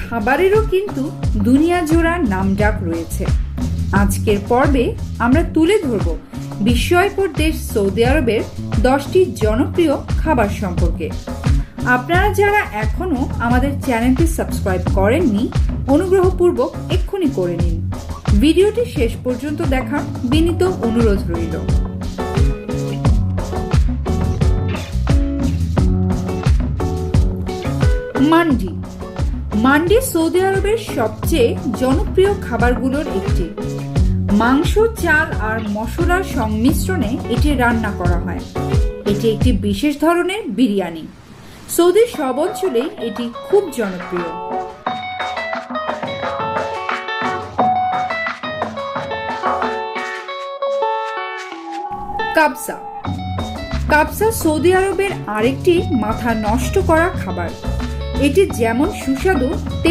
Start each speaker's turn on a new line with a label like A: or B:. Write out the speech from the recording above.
A: খাবারেরও কিন্তু দুনিয়া জোড়া নামডাক রয়েছে। আজকের পর্বে আমরা তুলে ধরব বিস্ময়কর দেশ সৌদি আরবের 10টি জনপ্রিয় খাবার সম্পর্কে। আপনারা যারা এখনো আমাদের চ্যানেলটি সাবস্ক্রাইব করেননি, অনুগ্রহপূর্বক এক্ষুনি করে নিন। ভিডিওটি শেষ পর্যন্ত দেখার বিনীত অনুরোধ রইল। মান্ডি। মান্ডি সৌদি আরবের সবচেয়ে জনপ্রিয় খাবারগুলোর একটি। মাংস, চাল আর মশলার সংমিশ্রণে এটি রান্না করা হয়। এটি একটি বিশেষ ধরনের বিরিয়ানি। সৌদির সব অঞ্চলেই এটি খুব জনপ্রিয়। কাবসা। কাবসা সৌদি আরবের আরেকটি মাথা নষ্ট করা খাবার। এটি যেমন সুস্বাদু